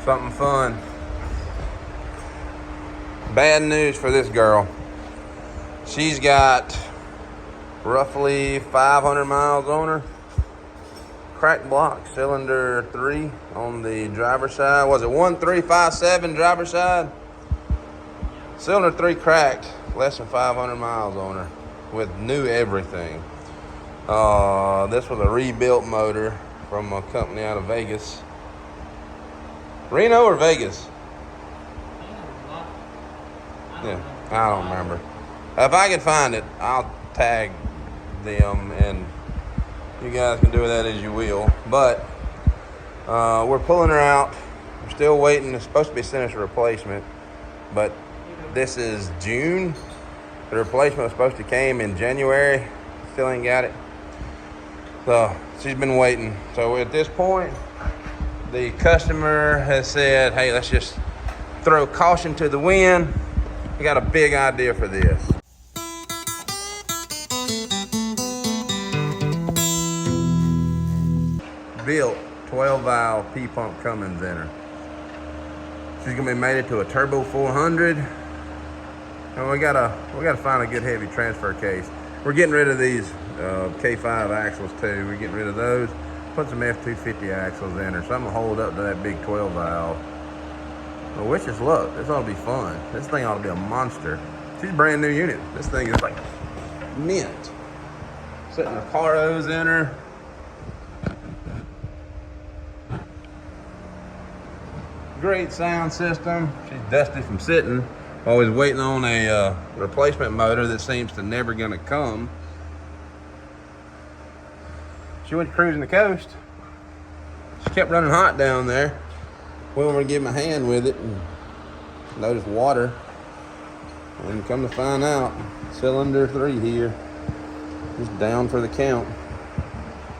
Something fun. Bad news for this girl. She's got roughly 500 miles on her. Cracked block, cylinder 3 on the driver's side. Was it 1357 driver's side? Cylinder 3 cracked, less than 500 miles on her with new everything. This was a rebuilt motor from a company out of Vegas. Reno or Vegas? Yeah, I don't remember. If I can find it, I'll tag them and you guys can do with that as you will. But we're pulling her out. We're still waiting. It's supposed to be sent us a replacement, but this is June. The replacement was supposed to came in January. Still ain't got it. So she's been waiting. So at this point, the customer has said, hey, let's just throw caution to the wind. We got a big idea for this. Built 12 valve P-pump Cummins in her. She's gonna be mated to a turbo 400. And we gotta find a good heavy transfer case. We're getting rid of these K5 axles too. We're getting rid of those. Put some F250 axles in her. Something to hold up to that big 12 valve. Well, wish us luck. This ought to be fun. This thing ought to be a monster. She's a brand new unit. This thing is like mint. Setting the car hose in her. Great sound system. She's dusty from sitting. Always waiting on a replacement motor that seems to never gonna come. She went cruising the coast. She kept running hot down there. Went over to give him a hand with it and noticed water. And come to find out, cylinder 3 here is down for the count.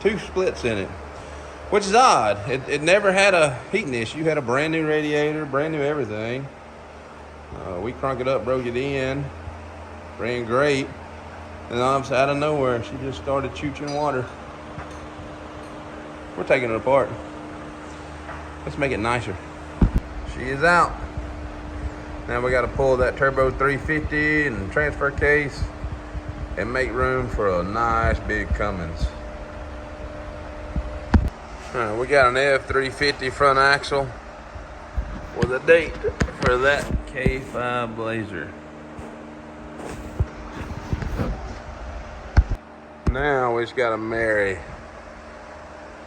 2 splits in it, which is odd. It never had a heating issue. Had a brand new radiator, brand new everything. We cranked it up, broke it in, ran great. And obviously out of nowhere, she just started chooching water. We're taking it apart. Let's make it nicer. She is out. Now we got to pull that turbo 350 and transfer case and make room for a nice big Cummins. All right, we got an F350 front axle with a date for that K5 Blazer. Now we just got to marry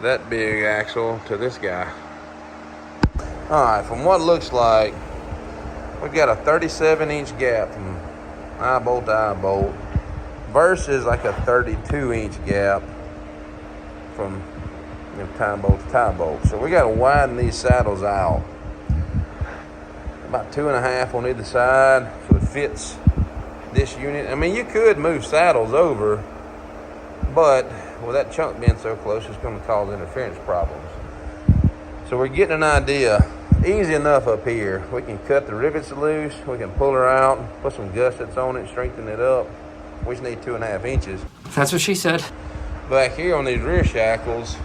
that big axle to this guy. All right, from what looks like, we've got a 37-inch gap from eye bolt to eye bolt versus like a 32-inch gap from tie bolt to tie bolt. So we got to widen these saddles out. About 2.5 on either side so it fits this unit. I mean, you could move saddles over, but with that chunk being so close, it's going to cause interference problems. So we're getting an idea. Easy enough up here. We can cut the rivets loose. We can pull her out, put some gussets on it, strengthen it up. We just need 2.5 inches. That's what she said. Back here on these rear shackles,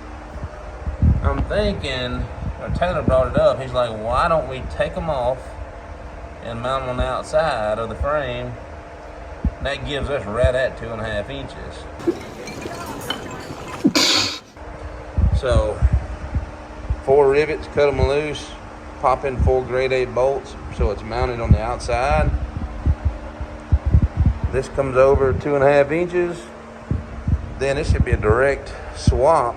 I'm thinking, Taylor brought it up. He's like, why don't we take them off and mount them on the outside of the frame? And that gives us right at 2.5 inches. So 4 rivets, cut them loose, pop in 4 grade 8 bolts so it's mounted on the outside. This comes over 2.5 inches. Then it should be a direct swap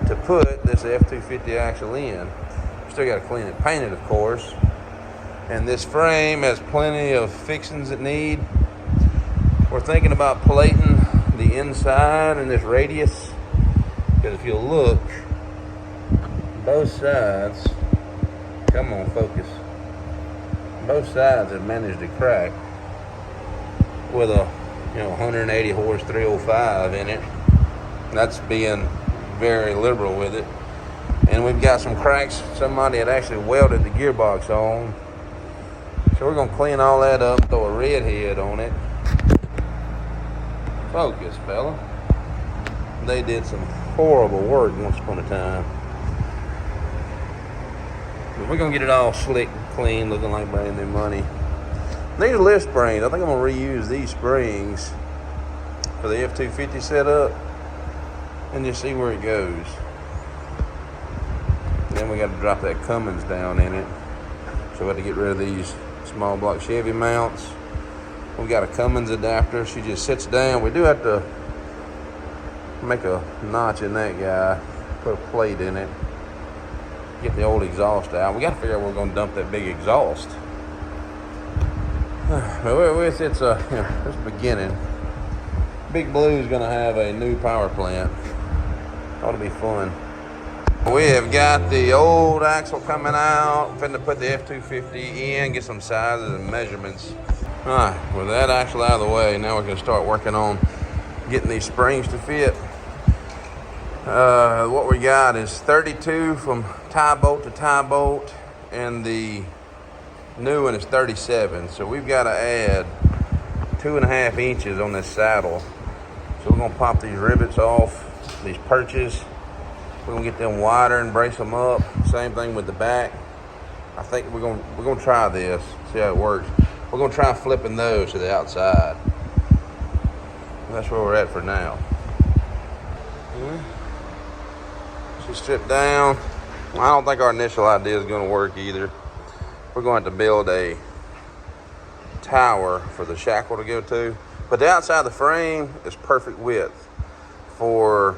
to put this F250 axle in. Still got to clean it, paint it of course. And this frame has plenty of fixings it need. We're thinking about plating the inside and this radius. Because if you look, both sides, come on, focus. Both sides have managed to crack with a 180 horse 305 in it. That's being very liberal with it. And we've got some cracks. Somebody had actually welded the gearbox on. So we're gonna clean all that up, throw a red head on it. Focus, fella. They did some horrible work once upon a time. But we're gonna get it all slick and clean, looking like brand new money. These are lift springs. I think I'm gonna reuse these springs for the F-250 setup and just see where it goes. And then we got to drop that Cummins down in it. So we have to get rid of these small block Chevy mounts. We got a Cummins adapter. She just sits down. We do have to make a notch in that guy, put a plate in it, get the old exhaust out. We got to figure out where we're going to dump that big exhaust. It's the beginning. Big Blue is going to have a new power plant. Ought to be fun. We have got the old axle coming out. Finna put the F-250 in, get some sizes and measurements. All right, with that axle out of the way, now we can start working on getting these springs to fit. What we got is 32 from tie bolt to tie bolt, and the new one is 37. So we've got to add 2.5 inches on this saddle. So we're gonna pop these rivets off, these perches. We're gonna get them wider and brace them up. Same thing with the back. I think we're gonna try this, see how it works. We're gonna try flipping those to the outside. That's where we're at for now. She's stripped down. I don't think our initial idea is gonna work either. We're going to have to build a tower for the shackle to go to. But the outside of the frame is perfect width for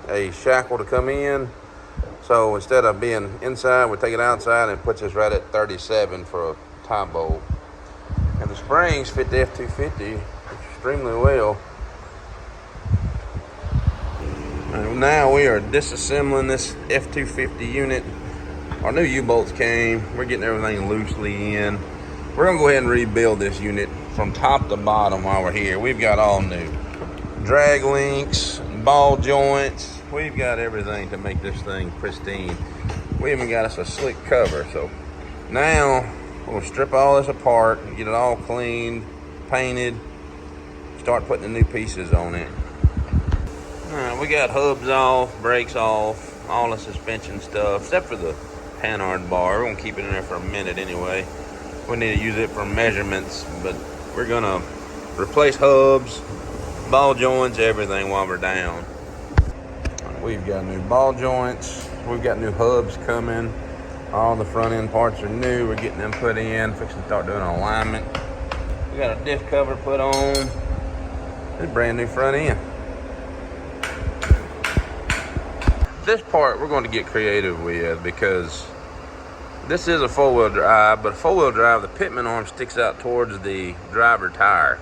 a shackle to come in. So instead of being inside, we take it outside and it puts us right at 37 for a tie bolt. And the springs fit the F-250 extremely well. And now we are disassembling this F-250 unit. Our new U-bolts came. We're getting everything loosely in. We're gonna go ahead and rebuild this unit from top to bottom while we're here. We've got all new drag links, ball joints. We've got everything to make this thing pristine. We even got us a slick cover. So now we'll strip all this apart, get it all cleaned, painted, start putting the new pieces on it. All right, we got hubs off, brakes off, all the suspension stuff, except for the Panhard bar. We're gonna keep it in there for a minute anyway. We need to use it for measurements, but we're gonna replace hubs, ball joints, everything while we're down. We've got new ball joints. We've got new hubs coming. All the front end parts are new. We're getting them put in, fixing to start doing alignment. We got a diff cover put on. This brand new front end. This part we're going to get creative with because this is a four-wheel drive, but a four-wheel drive, the pitman arm sticks out towards the driver tire.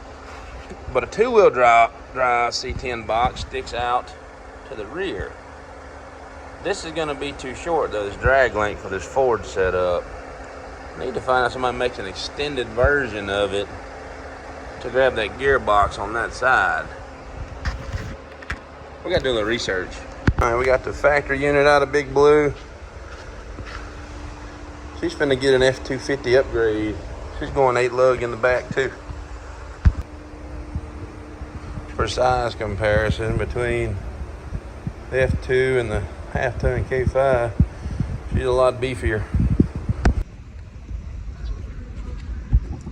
But a two-wheel drive C10 box sticks out to the rear. This is going to be too short though, this drag length for this Ford setup. I need to find out somebody makes an extended version of it to grab that gearbox on that side. We got to do a little research. All right, we got the factory unit out of Big Blue. She's finna get an F-250 upgrade. She's going 8 lug in the back too. For size comparison between the F2 and the half-ton K5, she's a lot beefier.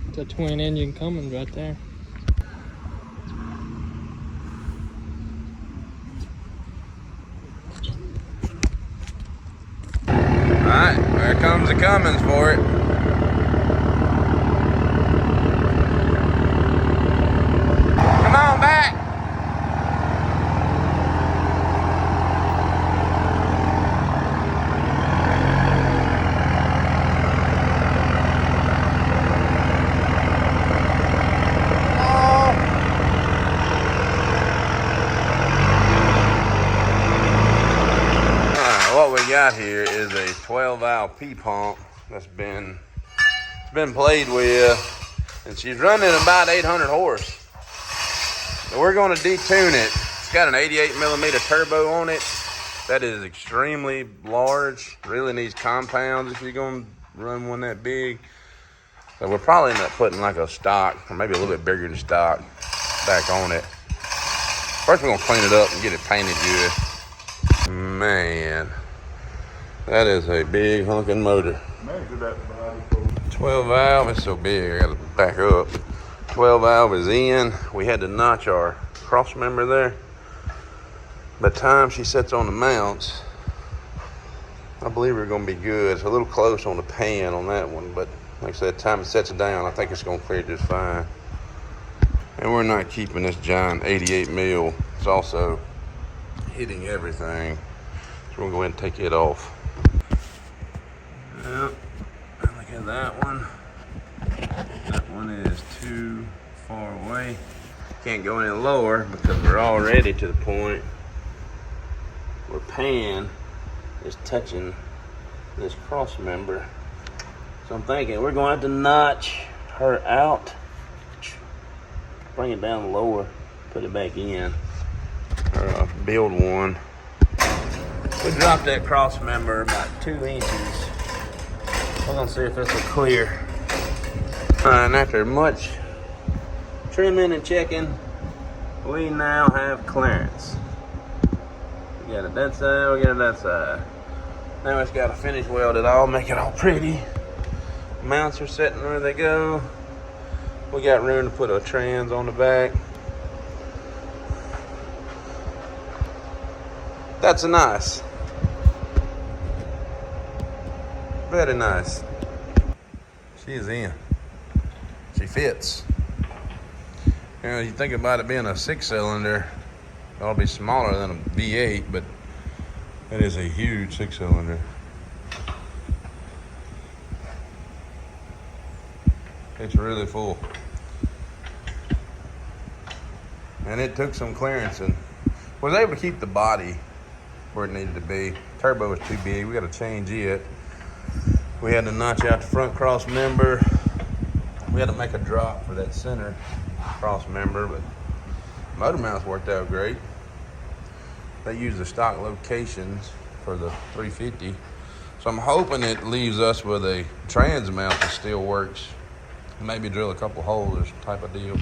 It's a twin engine Cummins right there. Alright, there comes the Cummins for it. Come on back! What we got here is a 12-valve P-pump that's been played with, and she's running about 800 horse. So we're going to detune it. It's got an 88mm turbo on it. That is extremely large. Really needs compounds if you're going to run one that big. So we'll probably end up putting like a stock, or maybe a little bit bigger than stock, back on it. First we're going to clean it up and get it painted good. Man. That is a big honking motor. Measure that body for 12 valve, it's so big, I gotta back up. 12 valve is in. We had to notch our cross member there. By the time she sets on the mounts, I believe we're gonna be good. It's a little close on the pan on that one, but like I said, time it sets it down, I think it's gonna clear just fine. And we're not keeping this giant 88 mil. It's also hitting everything. So we're gonna go ahead and take it off. Yep, look at that one. That one is too far away. Can't go any lower because we're already to the point where pan is touching this cross member. So I'm thinking we're going to have to notch her out, bring it down lower, put it back in, or build one. We dropped that cross member about 2 inches. We're gonna see if this will clear. And after much trimming and checking, we now have clearance. We got it that side, we got it that side. Now it's got to finish weld it all, make it all pretty. Mounts are sitting where they go. We got room to put a trans on the back. That's nice. Very nice. She is in. She fits. You know, you think about it being a 6-cylinder, it'll be smaller than a V8, but it is a huge 6-cylinder. It's really full. And it took some clearance and was able to keep the body where it needed to be. Turbo was too big, we got to change it. We had to notch out the front cross member. We had to make a drop for that center cross member, but motor mounts worked out great. They use the stock locations for the 350. So I'm hoping it leaves us with a trans mount that still works. Maybe drill a couple holes type of deal.